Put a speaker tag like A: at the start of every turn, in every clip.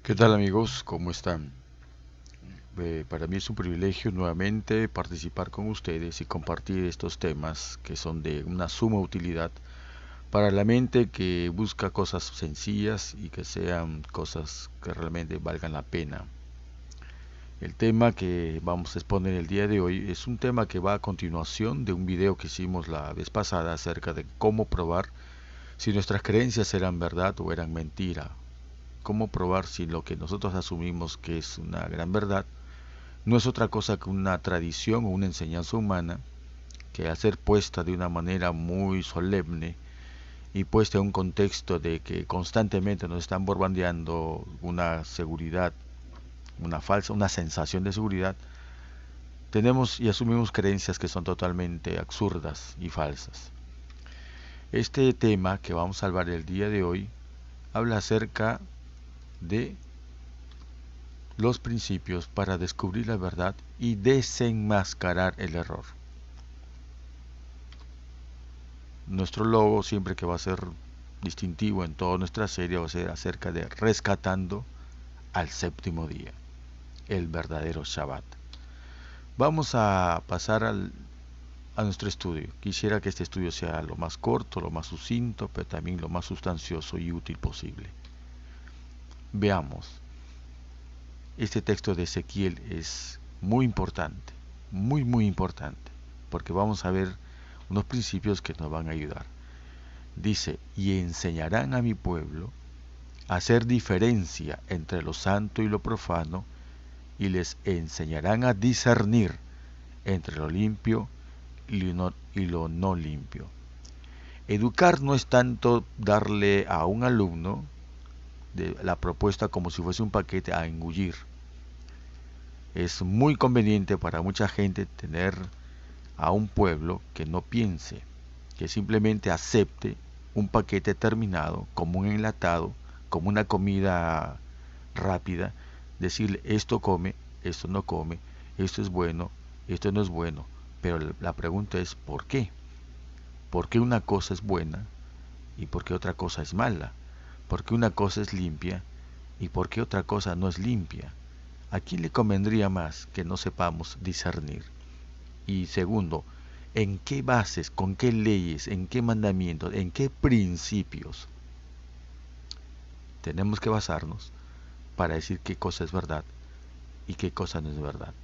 A: ¿Qué tal amigos? ¿Cómo están? Para mí es un privilegio nuevamente participar con ustedes y compartir estos temas que son de una suma utilidad para la mente que busca cosas sencillas y que sean cosas que realmente valgan la pena. El tema que vamos a exponer el día de hoy es un tema que va a continuación de un video que hicimos la vez pasada acerca de cómo probar si nuestras creencias eran verdad o eran mentira. Cómo probar si lo que nosotros asumimos que es una gran verdad no es otra cosa que una tradición o una enseñanza humana que al ser puesta de una manera muy solemne y puesta en un contexto de que constantemente nos están bombardeando una seguridad, una sensación de seguridad, tenemos y asumimos creencias que son totalmente absurdas y falsas. Este tema que vamos a hablar el día de hoy habla acerca de los principios para descubrir la verdad y desenmascarar el error. Nuestro logo siempre que va a ser distintivo en toda nuestra serie va a ser acerca de rescatando al séptimo día, el verdadero Shabbat. Vamos a pasar a nuestro estudio. Quisiera que este estudio sea lo más corto, lo más sucinto, pero también lo más sustancioso y útil posible. Veamos. Este texto de Ezequiel es muy importante, muy importante, porque vamos a ver unos principios que nos van a ayudar. Dice, y enseñarán a mi pueblo a hacer diferencia entre lo santo y lo profano, y les enseñarán a discernir entre lo limpio y lo no limpio. Educar no es tanto darle a un alumno de la propuesta como si fuese un paquete a engullir. Es muy conveniente para mucha gente tener a un pueblo que no piense, que simplemente acepte un paquete terminado, como un enlatado, como una comida rápida, decirle esto come, esto no come, esto es bueno, esto no es bueno. Pero la pregunta es ¿por qué? ¿Por qué una cosa es buena y por qué otra cosa es mala? ¿Por qué una cosa es limpia y por qué otra cosa no es limpia? ¿A quién le convendría más que no sepamos discernir? Y segundo, ¿en qué bases, con qué leyes, en qué mandamientos, en qué principios tenemos que basarnos para decir qué cosa es verdad y qué cosa no es verdad?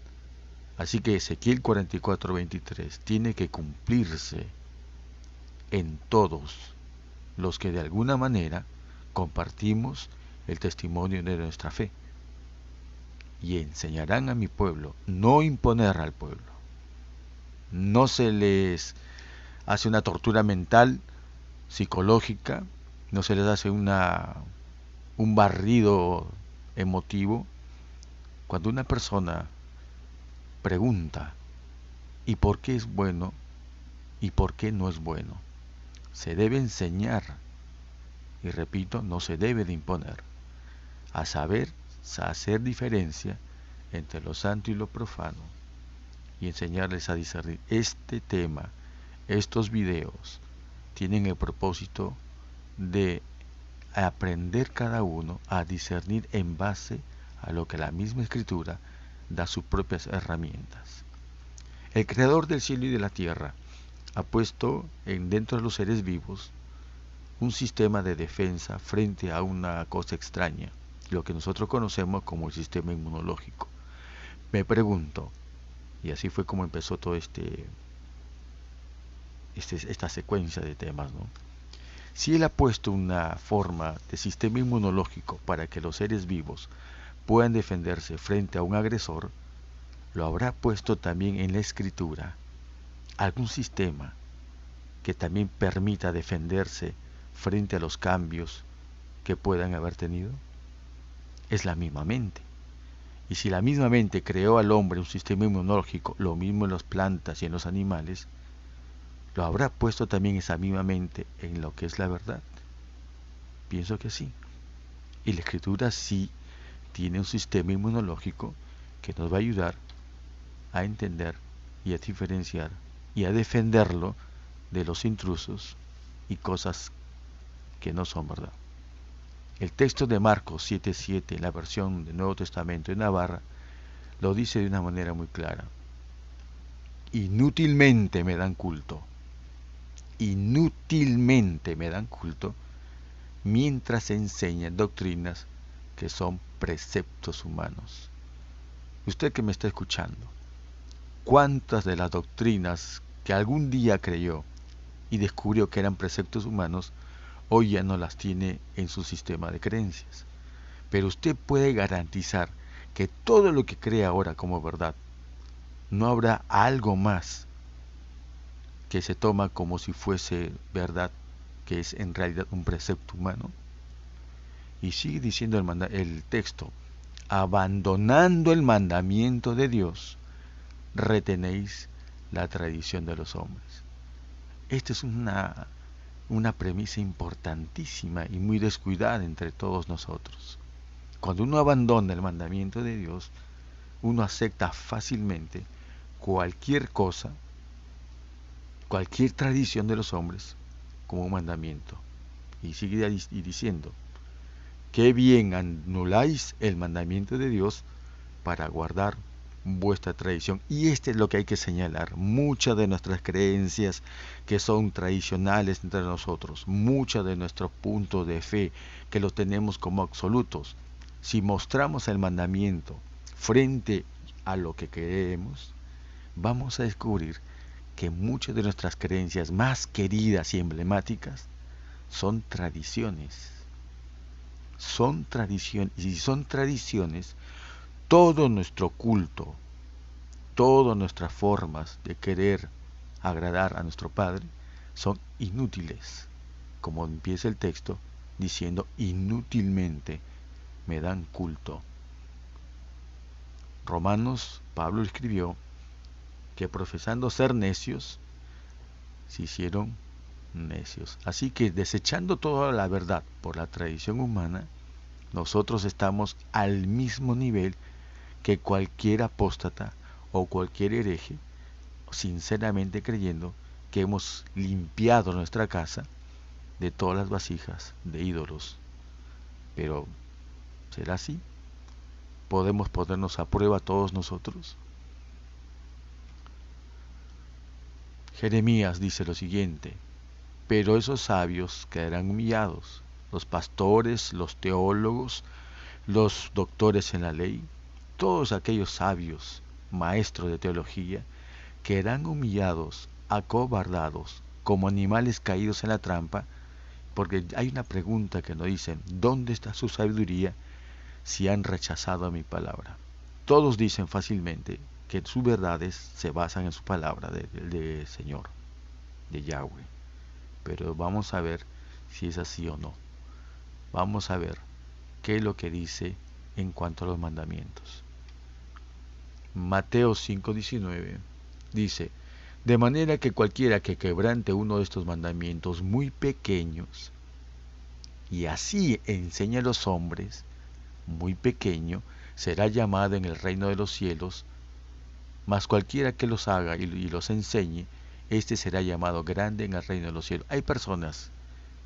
A: Así que Ezequiel 44:23 tiene que cumplirse en todos los que de alguna manera compartimos el testimonio de nuestra fe. Y enseñarán a mi pueblo, no imponer al pueblo. No se les hace una tortura mental, psicológica, no se les hace un barrido emotivo. Cuando una persona pregunta ¿y por qué es bueno y por qué no es bueno? Se debe enseñar, y repito, no se debe de imponer, a saber, a hacer diferencia entre lo santo y lo profano y enseñarles a discernir. Este tema, estos videos, tienen el propósito de aprender cada uno a discernir en base a lo que la misma escritura da sus propias herramientas. El creador del cielo y de la tierra ha puesto dentro de los seres vivos un sistema de defensa frente a una cosa extraña, lo que nosotros conocemos como el sistema inmunológico. Me pregunto, y así fue como empezó todo esta secuencia de temas, ¿no? Si él ha puesto una forma de sistema inmunológico para que los seres vivos puedan defenderse frente a un agresor, lo habrá puesto también en la escritura algún sistema que también permita defenderse frente a los cambios que puedan haber tenido. Es la misma mente. Y si la misma mente creó al hombre un sistema inmunológico, lo mismo en las plantas y en los animales, lo habrá puesto también esa misma mente en lo que es la verdad. Pienso que sí. Y la escritura sí tiene un sistema inmunológico que nos va a ayudar a entender y a diferenciar y a defenderlo de los intrusos y cosas que no son verdad. El texto de Marcos 7:7, en la versión del Nuevo Testamento de Navarra, lo dice de una manera muy clara. Inútilmente me dan culto. Inútilmente me dan culto mientras enseñan doctrinas que son preceptos humanos. Usted que me está escuchando, ¿cuántas de las doctrinas que algún día creyó y descubrió que eran preceptos humanos, hoy ya no las tiene en su sistema de creencias? Pero usted puede garantizar que todo lo que cree ahora como verdad, no habrá algo más que se toma como si fuese verdad, que es en realidad un precepto humano. Y sigue diciendo el texto, abandonando el mandamiento de Dios, retenéis la tradición de los hombres. Esta es una premisa importantísima y muy descuidada entre todos nosotros. Cuando uno abandona el mandamiento de Dios, uno acepta fácilmente cualquier cosa, cualquier tradición de los hombres como un mandamiento. Y sigue diciendo, qué bien anuláis el mandamiento de Dios para guardar vuestra tradición. Y este es lo que hay que señalar. Muchas de nuestras creencias que son tradicionales entre nosotros, muchos de nuestros puntos de fe que los tenemos como absolutos, si mostramos el mandamiento frente a lo que creemos, vamos a descubrir que muchas de nuestras creencias más queridas y emblemáticas son tradiciones. Son tradiciones. Y si son tradiciones, todo nuestro culto, todas nuestras formas de querer agradar a nuestro Padre son inútiles. Como empieza el texto diciendo, inútilmente me dan culto. Romanos, Pablo escribió que profesando ser necios, se hicieron necios. Así que desechando toda la verdad por la tradición humana, nosotros estamos al mismo nivel que cualquier apóstata o cualquier hereje, sinceramente creyendo que hemos limpiado nuestra casa de todas las vasijas de ídolos. Pero, ¿será así? ¿Podemos ponernos a prueba todos nosotros? Jeremías dice lo siguiente, pero esos sabios quedarán humillados, los pastores, los teólogos, los doctores en la ley, todos aquellos sabios, maestros de teología, quedarán humillados, acobardados, como animales caídos en la trampa, porque hay una pregunta que nos dicen, ¿dónde está su sabiduría si han rechazado mi palabra? Todos dicen fácilmente que sus verdades se basan en su palabra de Señor, de Yahweh. Pero vamos a ver si es así o no. Vamos a ver qué es lo que dice en cuanto a los mandamientos. Mateo 5:19 dice, de manera que cualquiera que quebrante uno de estos mandamientos muy pequeños, y así enseña a los hombres, muy pequeño, será llamado en el reino de los cielos, mas cualquiera que los haga y los enseñe, este será llamado grande en el reino de los cielos. Hay personas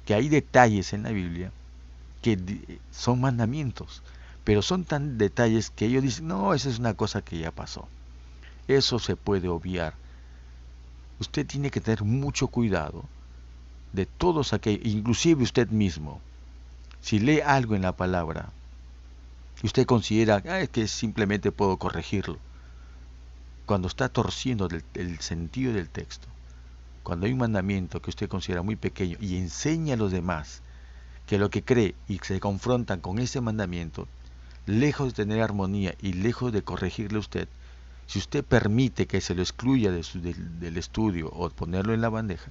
A: que hay detalles en la Biblia que son mandamientos, pero son tan detalles que ellos dicen, no, esa es una cosa que ya pasó. Eso se puede obviar. Usted tiene que tener mucho cuidado de todos aquellos, inclusive usted mismo. Si lee algo en la palabra y usted considera que simplemente puedo corregirlo, cuando está torciendo el sentido del texto, cuando hay un mandamiento que usted considera muy pequeño y enseña a los demás que lo que cree y se confrontan con ese mandamiento, lejos de tener armonía y lejos de corregirle a usted, si usted permite que se lo excluya del estudio o ponerlo en la bandeja,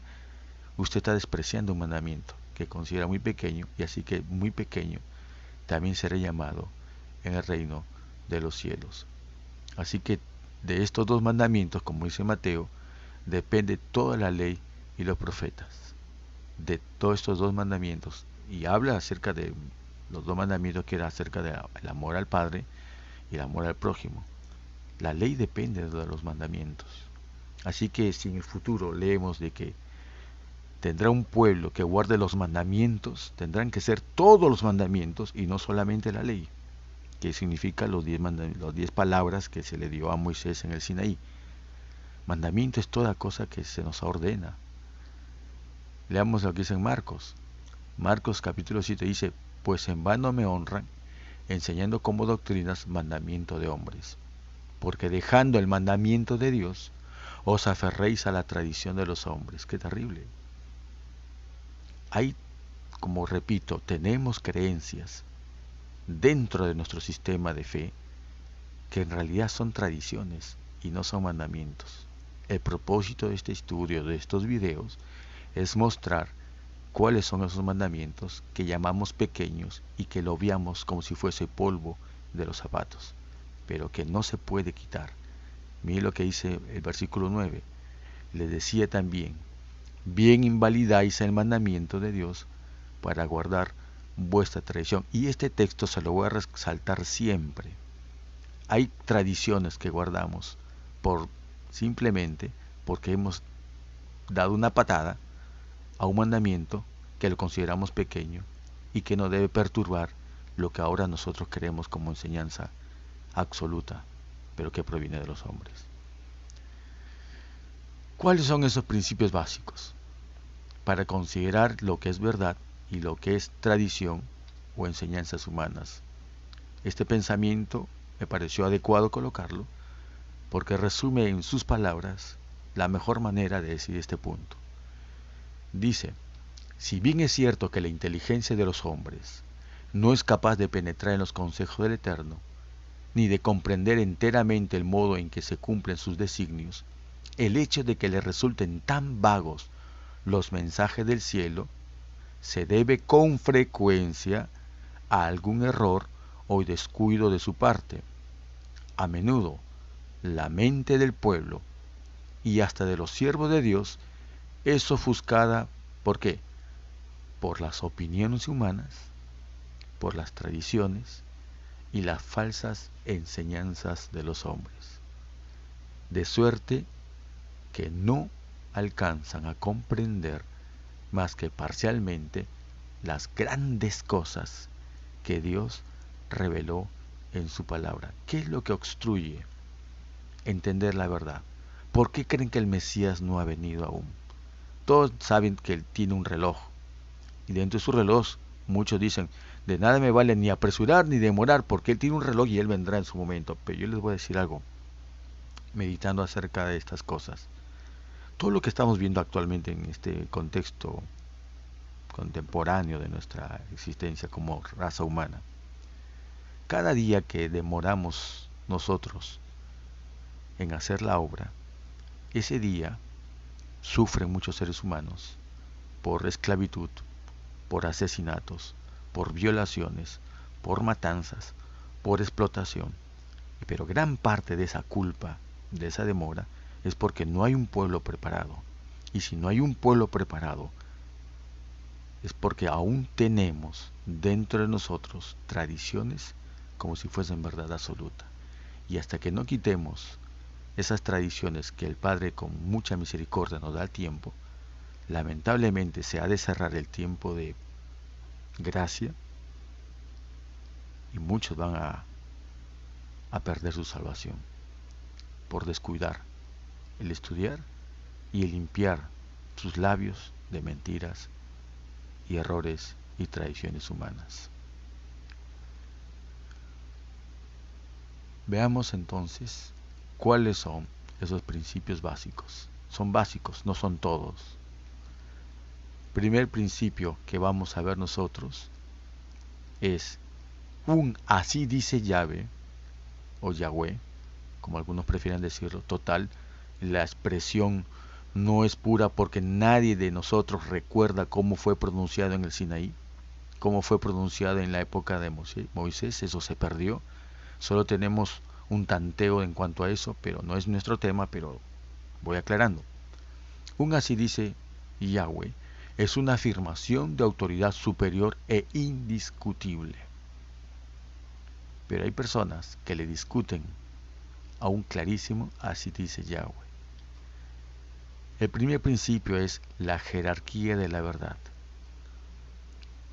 A: usted está despreciando un mandamiento que considera muy pequeño, y así que muy pequeño también será llamado en el reino de los cielos. Así que de estos dos mandamientos, como dice Mateo, depende toda la ley y los profetas. De todos estos dos mandamientos, y habla acerca de los dos mandamientos que era acerca del amor al Padre y el amor al prójimo. La ley depende de los mandamientos. Así que si en el futuro leemos de que tendrá un pueblo que guarde los mandamientos, tendrán que ser todos los mandamientos y no solamente la ley, que significa los 10 palabras que se le dio a Moisés en el Sinaí. Mandamiento es toda cosa que se nos ordena. Leamos lo que dice en Marcos. Marcos capítulo 7 dice, pues en vano me honran, enseñando como doctrinas mandamiento de hombres, porque dejando el mandamiento de Dios, os aferréis a la tradición de los hombres. Qué terrible. Hay, como repito, tenemos creencias dentro de nuestro sistema de fe que en realidad son tradiciones y no son mandamientos. El propósito de este estudio, de estos videos, es mostrar cuáles son esos mandamientos que llamamos pequeños y que lo obviamos como si fuese polvo de los zapatos, pero que no se puede quitar. Mire lo que dice el versículo 9. Les decía también, bien invalidáis el mandamiento de Dios para guardar vuestra tradición. Y este texto se lo voy a resaltar siempre. Hay tradiciones que guardamos simplemente porque hemos dado una patada a un mandamiento que lo consideramos pequeño y que no debe perturbar lo que ahora nosotros creemos como enseñanza absoluta, pero que proviene de los hombres. ¿Cuáles son esos principios básicos para considerar lo que es verdad y lo que es tradición o enseñanzas humanas? Este pensamiento me pareció adecuado colocarlo porque resume en sus palabras la mejor manera de decir este punto. Dice, si bien es cierto que la inteligencia de los hombres no es capaz de penetrar en los consejos del Eterno, ni de comprender enteramente el modo en que se cumplen sus designios, el hecho de que le resulten tan vagos los mensajes del cielo se debe con frecuencia a algún error o descuido de su parte. A menudo, la mente del pueblo y hasta de los siervos de Dios es ofuscada, ¿por qué? Por las opiniones humanas, por las tradiciones y las falsas enseñanzas de los hombres, de suerte que no alcanzan a comprender más que parcialmente las grandes cosas que Dios reveló en su palabra. ¿Qué es lo que obstruye entender la verdad? ¿Por qué creen que el Mesías no ha venido aún? Todos saben que él tiene un reloj, y dentro de su reloj muchos dicen, de nada me vale ni apresurar ni demorar, porque él tiene un reloj y él vendrá en su momento. Pero yo les voy a decir algo, meditando acerca de estas cosas. Todo lo que estamos viendo actualmente en este contexto contemporáneo de nuestra existencia como raza humana, cada día que demoramos nosotros en hacer la obra, ese día sufren muchos seres humanos por esclavitud, por asesinatos, por violaciones, por matanzas, por explotación. Pero gran parte de esa culpa, de esa demora, es porque no hay un pueblo preparado. Y si no hay un pueblo preparado, es porque aún tenemos dentro de nosotros tradiciones como si fuesen verdad absoluta. Y hasta que no quitemos esas tradiciones que el Padre con mucha misericordia nos da al tiempo, lamentablemente se ha de cerrar el tiempo de gracia y muchos van a perder su salvación por descuidar el estudiar y el limpiar sus labios de mentiras y errores y tradiciones humanas. Veamos entonces cuáles son esos principios básicos. Son básicos, no son todos. Primer principio que vamos a ver nosotros es un así dice Yahvé o Yahweh, como algunos prefieren decirlo. Total, la expresión no es pura porque nadie de nosotros recuerda cómo fue pronunciado en el Sinaí, cómo fue pronunciado en la época de Moisés. Eso se perdió. Solo tenemos un tanteo en cuanto a eso, pero no es nuestro tema, pero voy aclarando. Un así dice Yahweh es una afirmación de autoridad superior e indiscutible. Pero hay personas que le discuten a un clarísimo así dice Yahweh. El primer principio es la jerarquía de la verdad.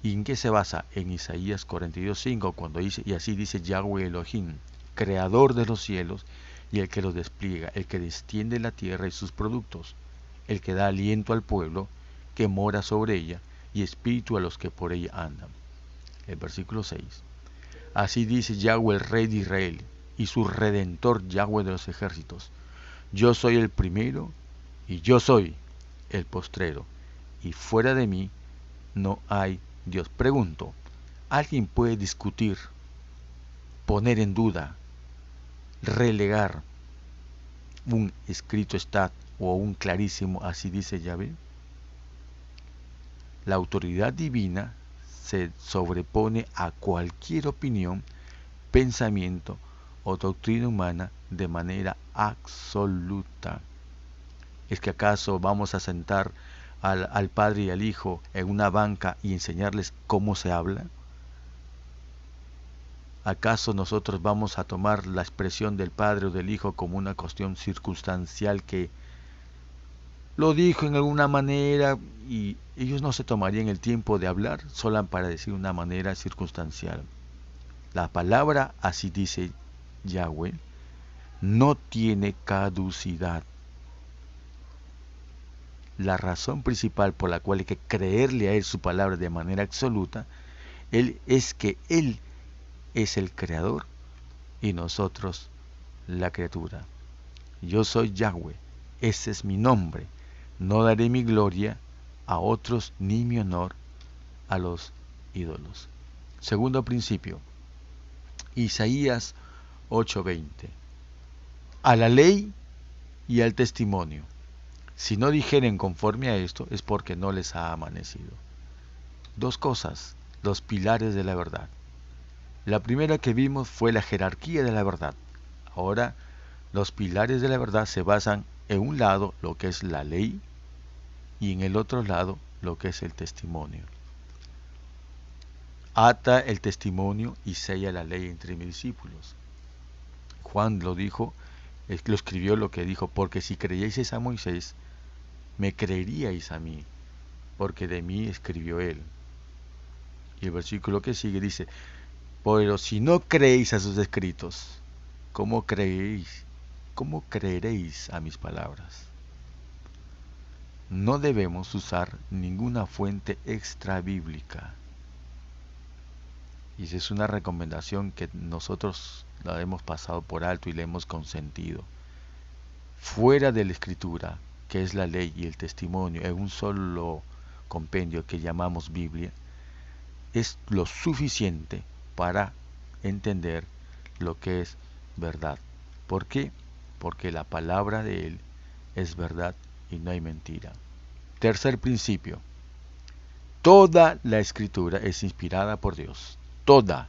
A: ¿Y en qué se basa? En Isaías 42:5, cuando dice, y así dice Yahweh Elohim, creador de los cielos y el que los despliega, el que extiende la tierra y sus productos, el que da aliento al pueblo que mora sobre ella y espíritu a los que por ella andan. El versículo 6. Así dice Yahweh el Rey de Israel y su Redentor Yahweh de los ejércitos. Yo soy el primero y yo soy el postrero, y fuera de mí no hay Dios. Pregunto, ¿alguien puede discutir, poner en duda, relegar un escrito estat o un clarísimo así dice Yahvé? La autoridad divina se sobrepone a cualquier opinión, pensamiento o doctrina humana de manera absoluta. ¿Es que acaso vamos a sentar al Padre y al Hijo en una banca y enseñarles cómo se habla? ¿Acaso nosotros vamos a tomar la expresión del Padre o del Hijo como una cuestión circunstancial que lo dijo en alguna manera y ellos no se tomarían el tiempo de hablar solo para decir una manera circunstancial? La palabra, así dice Yahweh, no tiene caducidad. La razón principal por la cual hay que creerle a Él su palabra de manera absoluta, es que Él es el creador y nosotros la criatura. Yo soy Yahweh, ese es mi nombre. No daré mi gloria a otros ni mi honor a los ídolos. Segundo principio, Isaías 8:20. A la ley y al testimonio. Si no dijeren conforme a esto, es porque no les ha amanecido. Dos cosas, los pilares de la verdad. La primera que vimos fue la jerarquía de la verdad. Ahora, los pilares de la verdad se basan en un lado lo que es la ley y en el otro lado lo que es el testimonio. Ata el testimonio y sella la ley entre mis discípulos. Juan lo dijo, lo escribió lo que dijo, porque si creyeseis a Moisés, me creeríais a mí, porque de mí escribió él. Y el versículo que sigue dice, pero si no creéis a sus escritos, ¿cómo creeréis a mis palabras? No debemos usar ninguna fuente extra bíblica. Y esa es una recomendación que nosotros la hemos pasado por alto y le hemos consentido. Fuera de la escritura, que es la ley y el testimonio, en un solo compendio que llamamos Biblia, es lo suficiente para entender lo que es verdad. ¿Por qué? Porque la palabra de Él es verdad y no hay mentira. Tercer principio. Toda la escritura es inspirada por Dios. Toda,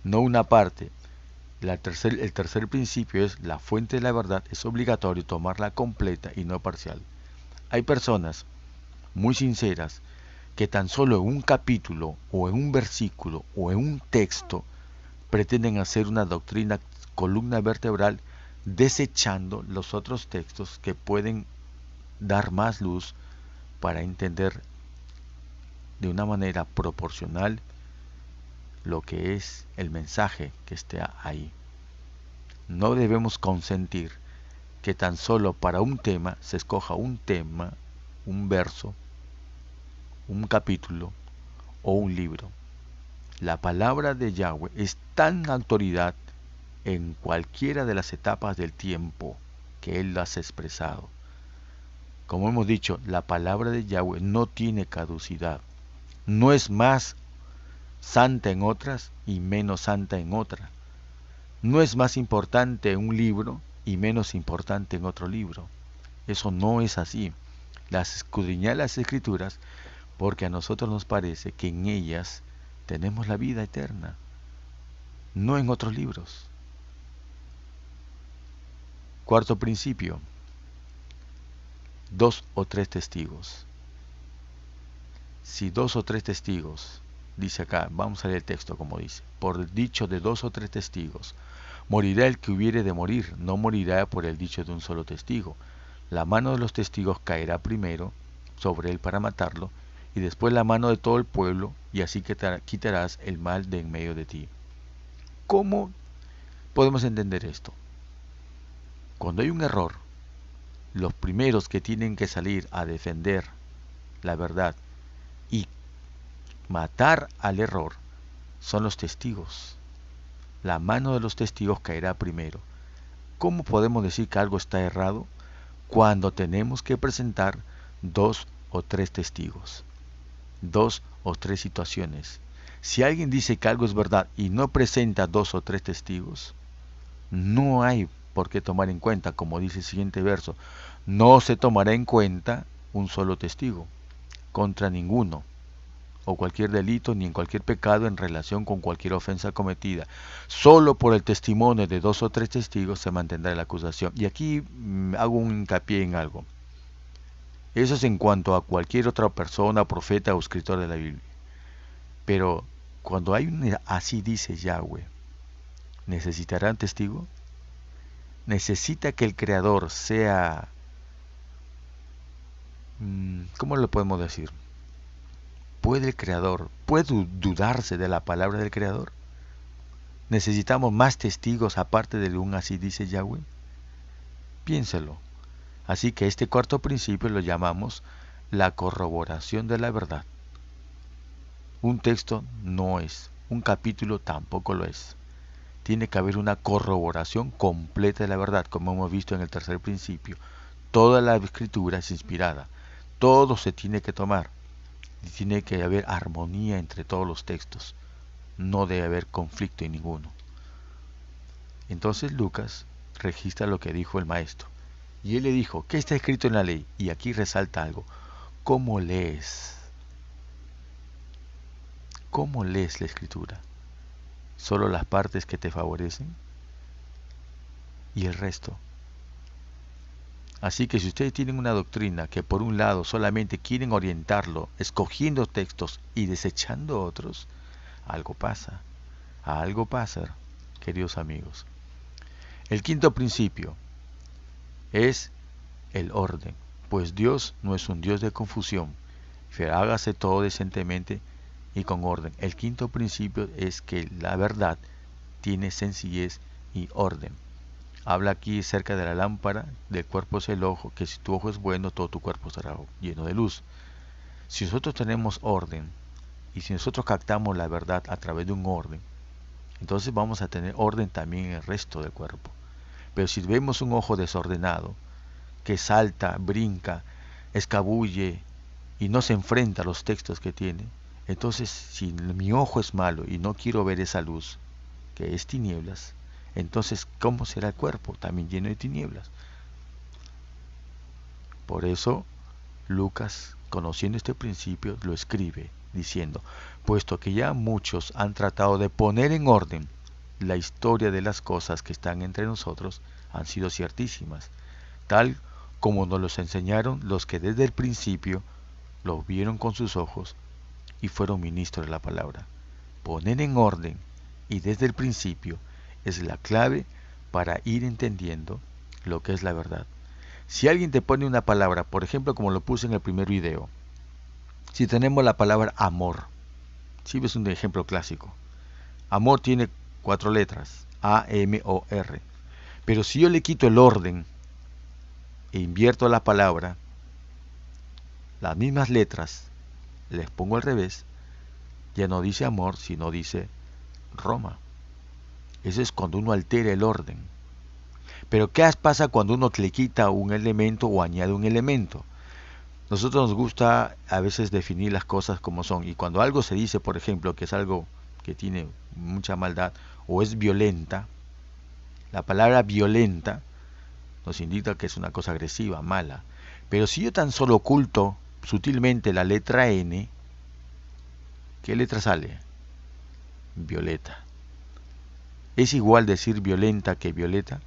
A: no una parte. El tercer principio es la fuente de la verdad. Es obligatorio tomarla completa y no parcial. Hay personas muy sinceras que tan solo en un capítulo o en un versículo o en un texto pretenden hacer una doctrina columna vertebral desechando los otros textos que pueden dar más luz para entender de una manera proporcional lo que es el mensaje que esté ahí. No debemos consentir que tan solo para un tema se escoja un tema, un verso, un capítulo o un libro. La palabra de Yahweh es tan autoridad en cualquiera de las etapas del tiempo que Él las ha expresado. Como hemos dicho, la palabra de Yahweh no tiene caducidad. No es más santa en otras y menos santa en otra. No es más importante en un libro y menos importante en otro libro. Eso no es así. Las escudriñad las escrituras porque a nosotros nos parece que en ellas tenemos la vida eterna, no en otros libros. Cuarto principio, 2 o 3 testigos. Si 2 o 3 testigos, dice acá, vamos a leer el texto como dice, por dicho de 2 o 3 testigos, morirá el que hubiere de morir, no morirá por el dicho de un solo testigo. La mano de los testigos caerá primero sobre él para matarlo, y después la mano de todo el pueblo, y así quitarás el mal de en medio de ti. ¿Cómo podemos entender esto? Cuando hay un error, los primeros que tienen que salir a defender la verdad y matar al error son los testigos. La mano de los testigos caerá primero. ¿Cómo podemos decir que algo está errado? Cuando tenemos que presentar 2 o 3 testigos, 2 o 3 situaciones. Si alguien dice que algo es verdad y no presenta 2 o 3 testigos, no hay por qué tomar en cuenta, como dice el siguiente verso, no se tomará en cuenta un solo testigo contra ninguno o cualquier delito ni en cualquier pecado en relación con cualquier ofensa cometida. Solo por el testimonio de 2 o 3 testigos se mantendrá la acusación. Y aquí hago un hincapié en algo. Eso es en cuanto a cualquier otra persona, profeta o escritor de la Biblia. Pero cuando hay un así dice Yahweh, ¿necesitará un testigo? ¿Necesita que el Creador sea... ¿cómo lo podemos decir? ¿Puede el Creador, puede dudarse de la palabra del Creador? ¿Necesitamos más testigos aparte de un así dice Yahweh? Piénselo. Así que este cuarto principio lo llamamos la corroboración de la verdad. Un texto no es, un capítulo tampoco lo es. Tiene que haber una corroboración completa de la verdad, como hemos visto en el tercer principio. Toda la escritura es inspirada. Todo se tiene que tomar. Y tiene que haber armonía entre todos los textos. No debe haber conflicto en ninguno. Entonces Lucas registra lo que dijo el maestro. Y él le dijo, ¿qué está escrito en la ley? Y aquí resalta algo. ¿Cómo lees? ¿Cómo lees la escritura? ¿Solo las partes que te favorecen? ¿Y el resto? Así que si ustedes tienen una doctrina que por un lado solamente quieren orientarlo, escogiendo textos y desechando otros, algo pasa, queridos amigos. El quinto principio es el orden, pues Dios no es un Dios de confusión, pero hágase todo decentemente y con orden. El quinto principio es que la verdad tiene sencillez y orden. Habla aquí acerca de la lámpara, del cuerpo es el ojo, que si tu ojo es bueno, todo tu cuerpo estará lleno de luz. Si nosotros tenemos orden, y si nosotros captamos la verdad a través de un orden, entonces vamos a tener orden también en el resto del cuerpo. Pero si vemos un ojo desordenado, que salta, brinca, escabulle y no se enfrenta a los textos que tiene, entonces si mi ojo es malo y no quiero ver esa luz, que es tinieblas, entonces ¿cómo será el cuerpo? También lleno de tinieblas. Por eso Lucas, conociendo este principio, lo escribe diciendo, puesto que ya muchos han tratado de poner en orden la historia de las cosas que están entre nosotros, han sido ciertísimas, tal como nos los enseñaron los que desde el principio lo vieron con sus ojos y fueron ministros de la palabra. Poner en orden y desde el principio es la clave para ir entendiendo lo que es la verdad. Si alguien te pone una palabra, por ejemplo, como lo puse en el primer video, si tenemos la palabra amor, si ves un ejemplo clásico, amor tiene 4 letras, A-M-O-R, pero si yo le quito el orden e invierto la palabra, las mismas letras, les pongo al revés, ya no dice amor, sino dice Roma. Eso es cuando uno altera el orden. Pero ¿qué pasa cuando uno le quita un elemento o añade un elemento? Nosotros nos gusta a veces definir las cosas como son. Y cuando algo se dice, por ejemplo, que es algo que tiene mucha maldad o es violenta, la palabra violenta nos indica que es una cosa agresiva, mala. Pero si yo tan solo oculto sutilmente la letra N, ¿qué letra sale? Violeta. ¿Es igual decir violenta que violeta?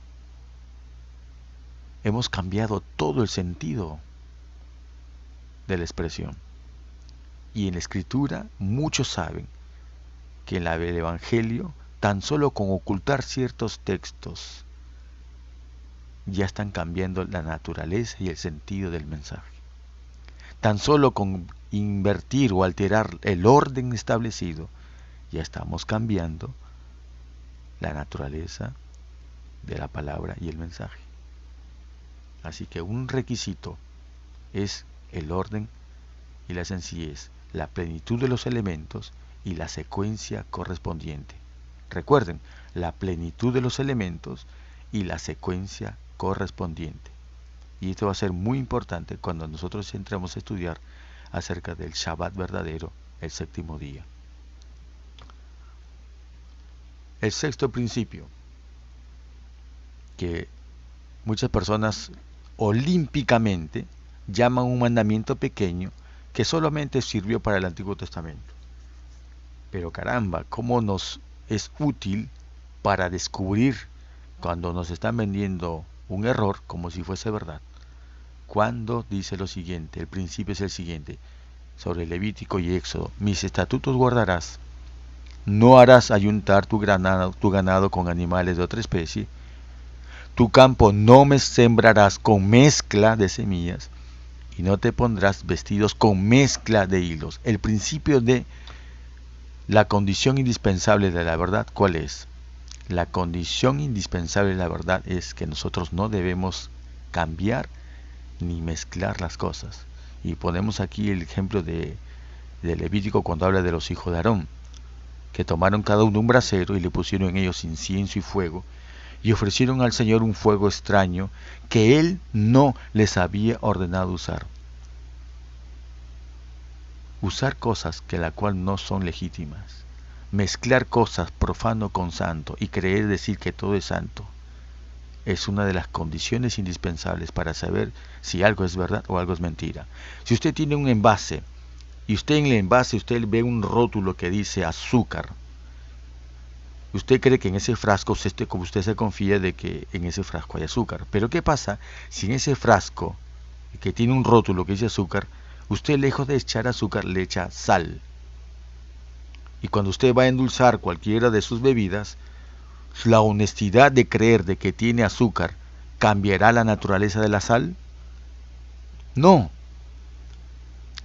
A: Hemos cambiado todo el sentido de la expresión. Y en la escritura muchos saben que en el Evangelio, tan solo con ocultar ciertos textos, ya están cambiando la naturaleza y el sentido del mensaje. Tan solo con invertir o alterar el orden establecido, ya estamos cambiando la naturaleza de la palabra y el mensaje. Así que un requisito es el orden y la sencillez, la plenitud de los elementos y la secuencia correspondiente. Recuerden, la plenitud de los elementos y la secuencia correspondiente. Y esto va a ser muy importante cuando nosotros entremos a estudiar acerca del Shabbat verdadero, el séptimo día. El sexto principio, que muchas personas olímpicamente llaman un mandamiento pequeño que solamente sirvió para el Antiguo Testamento. Pero caramba, cómo nos es útil para descubrir cuando nos están vendiendo un error como si fuese verdad. Cuando dice lo siguiente, el principio es el siguiente, sobre Levítico y Éxodo: mis estatutos guardarás, no harás ayuntar tu ganado con animales de otra especie, tu campo no me sembrarás con mezcla de semillas, y no te pondrás vestidos con mezcla de hilos. El principio de la condición indispensable de la verdad, ¿cuál es? La condición indispensable de la verdad es que nosotros no debemos cambiar ni mezclar las cosas. Y ponemos aquí el ejemplo de Levítico cuando habla de los hijos de Aarón, que tomaron cada uno un brasero y le pusieron en ellos incienso y fuego, y ofrecieron al Señor un fuego extraño que Él no les había ordenado usar. Usar cosas que la cual no son legítimas, mezclar cosas profano con santo y creer decir que todo es santo, es una de las condiciones indispensables para saber si algo es verdad o algo es mentira. Si usted tiene un envase y usted en el envase usted ve un rótulo que dice azúcar, usted cree que en ese frasco usted se confía de que en ese frasco hay azúcar. Pero ¿qué pasa si en ese frasco que tiene un rótulo que dice azúcar, usted lejos de echar azúcar le echa sal? Y cuando usted va a endulzar cualquiera de sus bebidas, la honestidad de creer de que tiene azúcar cambiará la naturaleza de la sal. No,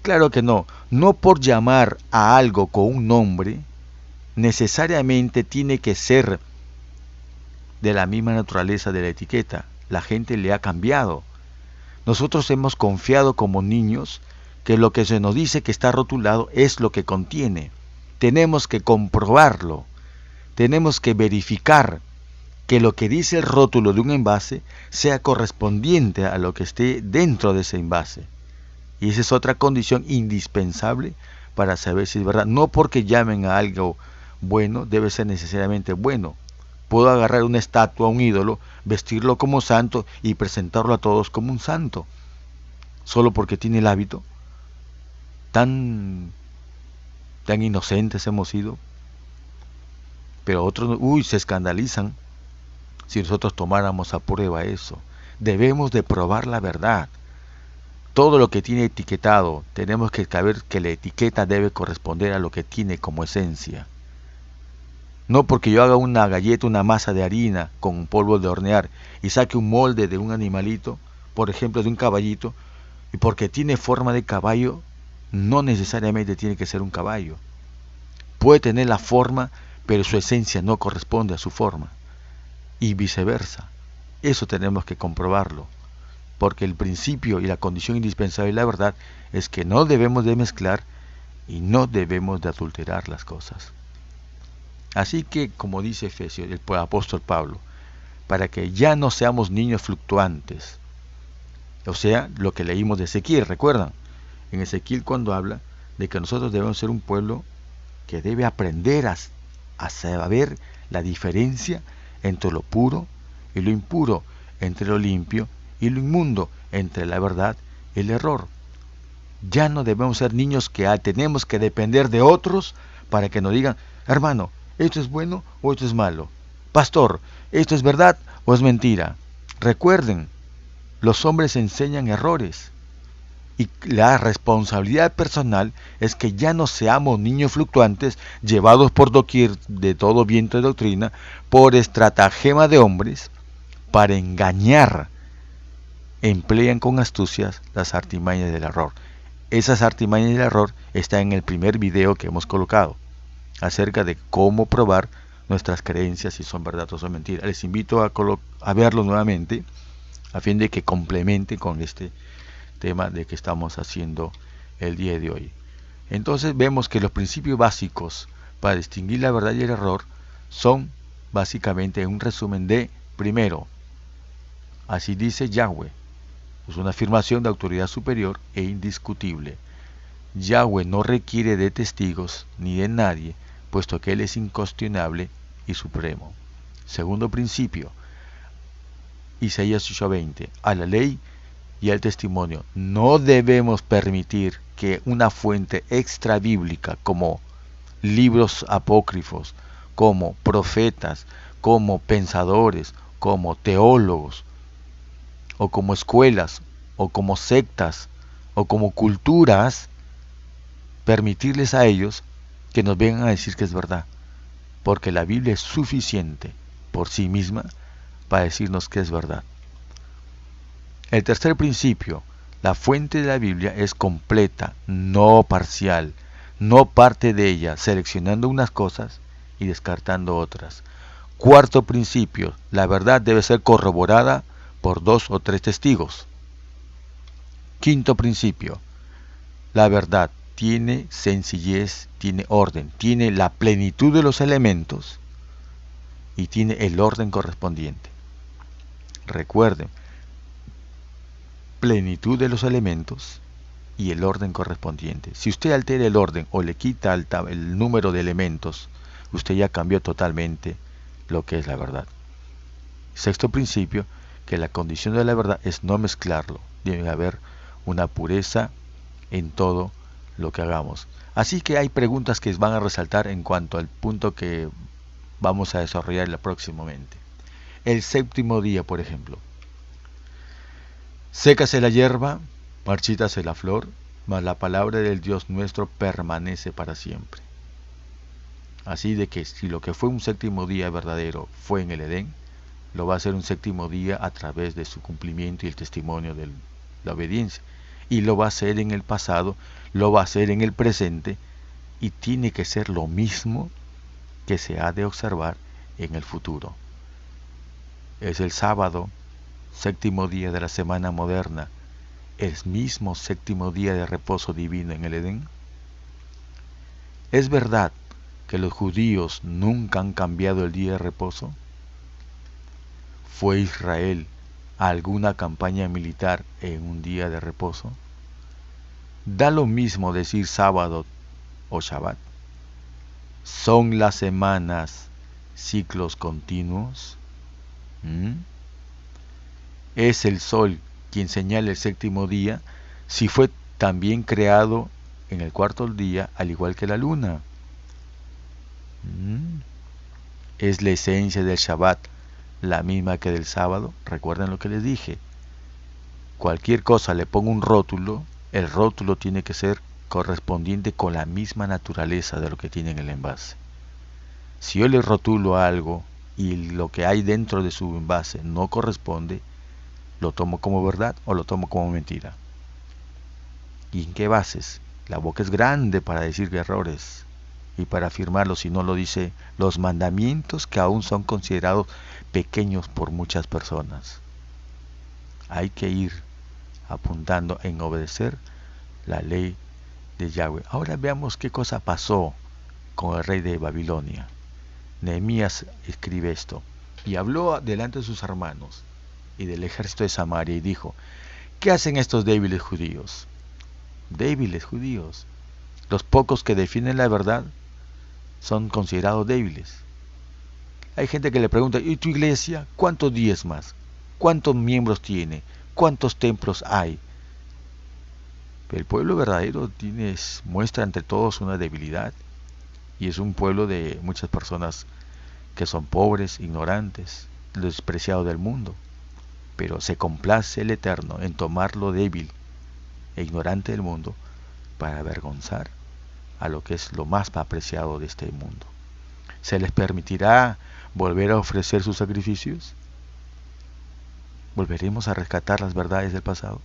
A: claro que no. No por llamar a algo con un nombre necesariamente tiene que ser de la misma naturaleza de la etiqueta. La gente le ha cambiado. Nosotros hemos confiado como niños que lo que se nos dice que está rotulado es lo que contiene. Tenemos que comprobarlo. Tenemos que verificar que lo que dice el rótulo de un envase sea correspondiente a lo que esté dentro de ese envase. Y esa es otra condición indispensable para saber si es verdad. No porque llamen a algo bueno, debe ser necesariamente bueno. Puedo agarrar una estatua, un ídolo, vestirlo como santo y presentarlo a todos como un santo, solo porque tiene el hábito. Tan inocentes hemos sido. Pero otros, se escandalizan si nosotros tomáramos a prueba eso. Debemos de probar la verdad. Todo lo que tiene etiquetado, tenemos que saber que la etiqueta debe corresponder a lo que tiene como esencia. No porque yo haga una galleta, una masa de harina con polvo de hornear y saque un molde de un animalito, por ejemplo de un caballito, y porque tiene forma de caballo, no necesariamente tiene que ser un caballo. Puede tener la forma, pero su esencia no corresponde a su forma. Y viceversa. Eso tenemos que comprobarlo. Porque el principio y la condición indispensable de la verdad es que no debemos de mezclar y no debemos de adulterar las cosas. Así que, como dice Efesios, el apóstol Pablo, para que ya no seamos niños fluctuantes. O sea, lo que leímos de Ezequiel, ¿recuerdan? En Ezequiel cuando habla de que nosotros debemos ser un pueblo que debe aprender a saber la diferencia entre lo puro y lo impuro, entre lo limpio y lo inmundo, entre la verdad y el error. Ya no debemos ser niños que tenemos que depender de otros para que nos digan: hermano, ¿esto es bueno o esto es malo? Pastor, ¿esto es verdad o es mentira? Recuerden, los hombres enseñan errores. Y la responsabilidad personal es que ya no seamos niños fluctuantes llevados por doquier de todo viento de doctrina, por estratagema de hombres, para engañar, emplean con astucias las artimañas del error. Esas artimañas del error están en el primer video que hemos colocado, acerca de cómo probar nuestras creencias si son verdad o son mentiras. Les invito a verlo nuevamente, a fin de que complemente con este tema de que estamos haciendo el día de hoy. Entonces vemos que los principios básicos para distinguir la verdad y el error son básicamente un resumen de: primero, así dice Yahweh. Es una afirmación de autoridad superior e indiscutible. Yahweh no requiere de testigos ni de nadie, puesto que Él es incuestionable y supremo. Segundo principio, Isaías 8:20. A la ley y al testimonio no debemos permitir que una fuente extra bíblica, como libros apócrifos, como profetas, como pensadores, como teólogos, o como escuelas, o como sectas, o como culturas, permitirles a ellos que nos vengan a decir que es verdad, porque la Biblia es suficiente por sí misma para decirnos que es verdad. El tercer principio: la fuente de la Biblia es completa, no parcial, no parte de ella, seleccionando unas cosas y descartando otras. Cuarto principio: la verdad debe ser corroborada por 2 o 3 testigos. Quinto principio: la verdad tiene sencillez, tiene orden, tiene la plenitud de los elementos y tiene el orden correspondiente. Recuerden, plenitud de los elementos y el orden correspondiente. Si usted altera el orden o le quita el número de elementos, usted ya cambió totalmente lo que es la verdad. Sexto principio: que la condición de la verdad es no mezclarlo. Debe haber una pureza en todo lo que hagamos. Así que hay preguntas que van a resaltar en cuanto al punto que vamos a desarrollar próximamente. El séptimo día, por ejemplo. Sécase la hierba, marchítase la flor, mas la palabra del Dios nuestro permanece para siempre. Así de que si lo que fue un séptimo día verdadero fue en el Edén, lo va a ser un séptimo día a través de su cumplimiento y el testimonio de la obediencia. Y lo va a hacer en el pasado, lo va a hacer en el presente, y tiene que ser lo mismo que se ha de observar en el futuro. Es el sábado, séptimo día de la semana moderna, el mismo séptimo día de reposo divino en el Edén. ¿Es verdad que los judíos nunca han cambiado el día de reposo? ¿Fue Israel a alguna campaña militar en un día de reposo? ¿Da lo mismo decir sábado o Shabbat? ¿Son las semanas ciclos continuos? ¿Es el sol quien señala el séptimo día, si fue también creado en el cuarto día, al igual que la luna? ¿Es la esencia del Shabbat la misma que del sábado? Recuerden lo que les dije. Cualquier cosa le pongo un rótulo, el rótulo tiene que ser correspondiente con la misma naturaleza de lo que tiene en el envase. Si yo le rotulo algo y lo que hay dentro de su envase no corresponde, ¿lo tomo como verdad o lo tomo como mentira? ¿Y en qué bases? La boca es grande para decir errores y para afirmarlo, si no lo dice los mandamientos que aún son considerados pequeños por muchas personas. Hay que ir apuntando en obedecer la ley de Yahweh. Ahora veamos qué cosa pasó con el rey de Babilonia. Nehemías escribe esto: y habló delante de sus hermanos y del ejército de Samaria y dijo: ¿qué hacen estos débiles judíos? Débiles judíos. Los pocos que defienden la verdad son considerados débiles. Hay gente que le pregunta: ¿y tu iglesia cuántos diezmas? ¿Cuántos miembros tiene? ¿Cuántos templos hay? Pero el pueblo verdadero muestra ante todos una debilidad, y es un pueblo de muchas personas que son pobres, ignorantes, despreciados del mundo. Pero se complace el Eterno en tomar lo débil e ignorante del mundo para avergonzar a lo que es lo más apreciado de este mundo. ¿Se les permitirá volver a ofrecer sus sacrificios? ¿Volveremos a rescatar las verdades del pasado?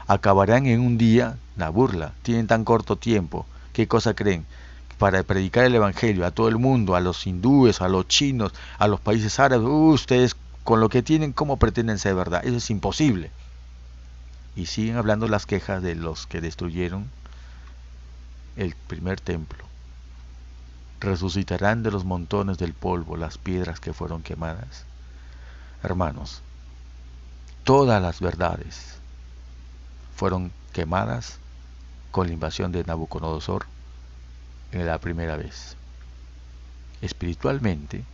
A: ¿Acabarán en un día la burla? Tienen tan corto tiempo. ¿Qué cosa creen? Para predicar el Evangelio a todo el mundo, a los hindúes, a los chinos, a los países árabes, ustedes con lo que tienen, ¿cómo pretenden ser verdad? Eso es imposible. Y siguen hablando las quejas de los que destruyeron el primer templo. ¿Resucitarán de los montones del polvo las piedras que fueron quemadas? Hermanos, todas las verdades fueron quemadas con la invasión de Nabucodonosor en la primera vez. Espiritualmente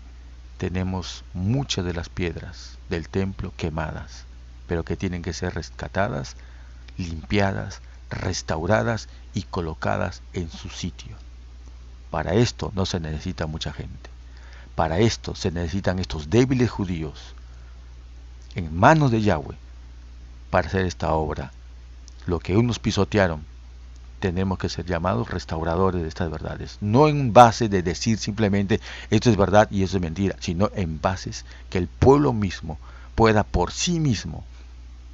A: tenemos muchas de las piedras del templo quemadas, pero que tienen que ser rescatadas, limpiadas, restauradas y colocadas en su sitio. Para esto no se necesita mucha gente. Para esto se necesitan estos débiles judíos en manos de Yahweh para hacer esta obra. Lo que unos pisotearon, tenemos que ser llamados restauradores de estas verdades, no en base de decir simplemente esto es verdad y eso es mentira, sino en bases que el pueblo mismo pueda por sí mismo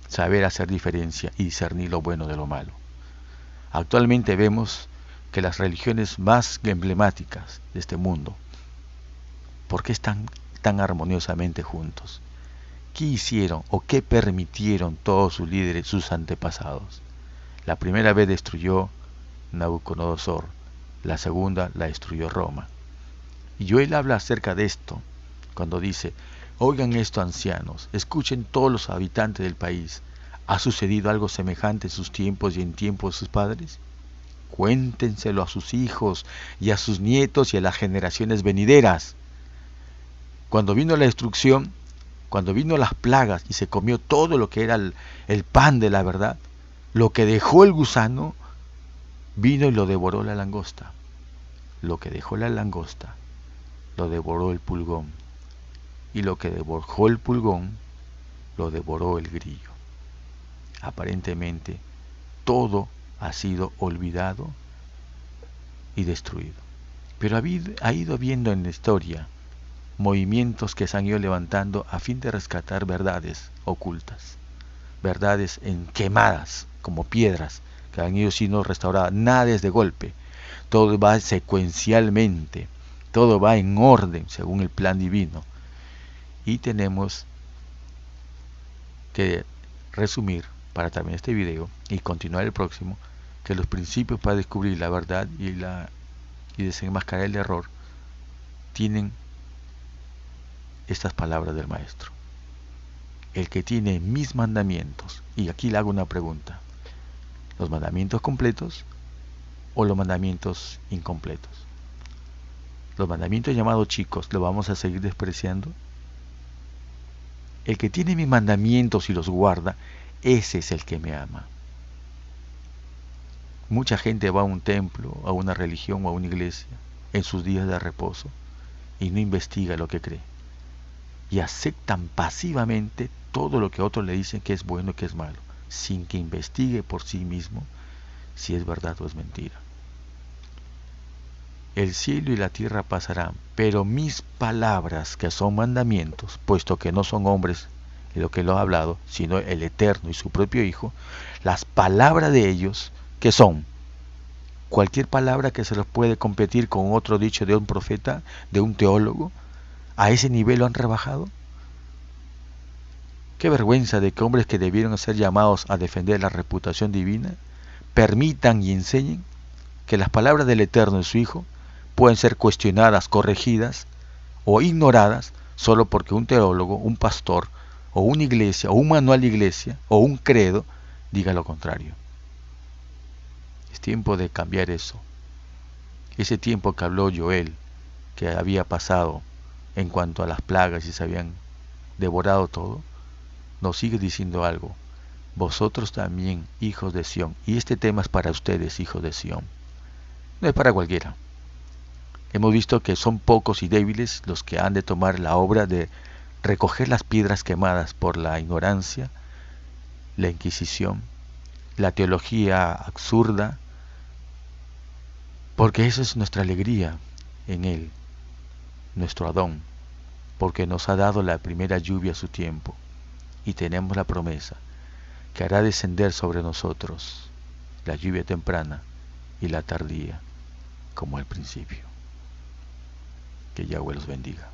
A: saber hacer diferencia y discernir lo bueno de lo malo. Actualmente vemos que las religiones más emblemáticas de este mundo, ¿por qué están tan armoniosamente juntos? ¿Qué hicieron o qué permitieron todos sus líderes, sus antepasados? La primera vez destruyó Nabucodonosor, la segunda la destruyó Roma. Y Joel habla acerca de esto cuando dice: oigan esto, ancianos, escuchen todos los habitantes del país. ¿Ha sucedido algo semejante en sus tiempos y en tiempos de sus padres? Cuéntenselo a sus hijos y a sus nietos y a las generaciones venideras. Cuando vino la destrucción, cuando vino las plagas y se comió todo lo que era el pan de la verdad, lo que dejó el gusano, vino y lo devoró la langosta. Lo que dejó la langosta, lo devoró el pulgón. Y lo que devoró el pulgón, lo devoró el grillo. Aparentemente, todo ha sido olvidado y destruido. Pero ha ido viendo en la historia movimientos que se han ido levantando a fin de rescatar verdades ocultas, verdades quemadas como piedras que han ido siendo restauradas. Nada es de golpe, todo va secuencialmente, todo va en orden según el plan divino. Y tenemos que resumir para terminar este video y continuar el próximo, que los principios para descubrir la verdad y desenmascarar el error tienen estas palabras del maestro: el que tiene mis mandamientos. Y aquí le hago una pregunta: ¿los mandamientos completos o los mandamientos incompletos? Los mandamientos llamados chicos, ¿los vamos a seguir despreciando? El que tiene mis mandamientos y los guarda, ese es el que me ama. Mucha gente va a un templo, a una religión o a una iglesia en sus días de reposo y no investiga lo que cree. Y aceptan pasivamente todo lo que otros le dicen que es bueno y que es malo, sin que investigue por sí mismo si es verdad o es mentira. El cielo y la tierra pasarán, pero mis palabras, que son mandamientos, puesto que no son hombres lo que lo ha hablado, sino el Eterno y su propio Hijo, las palabras de ellos, que son cualquier palabra que se los puede competir con otro dicho de un profeta, de un teólogo, a ese nivel lo han rebajado. Qué vergüenza de que hombres que debieron ser llamados a defender la reputación divina permitan y enseñen que las palabras del Eterno y su Hijo pueden ser cuestionadas, corregidas o ignoradas solo porque un teólogo, un pastor, o una iglesia, o un manual de iglesia, o un credo diga lo contrario. Es tiempo de cambiar eso. Ese tiempo que habló Joel, que había pasado en cuanto a las plagas y se habían devorado todo, nos sigue diciendo algo: vosotros también, hijos de Sión. Y este tema es para ustedes, hijos de Sión, no es para cualquiera. Hemos visto que son pocos y débiles los que han de tomar la obra de recoger las piedras quemadas por la ignorancia, la Inquisición, la teología absurda, porque eso es nuestra alegría en Él, nuestro Adón, porque nos ha dado la primera lluvia a su tiempo, y tenemos la promesa que hará descender sobre nosotros la lluvia temprana y la tardía como al principio. Que Yahweh los bendiga.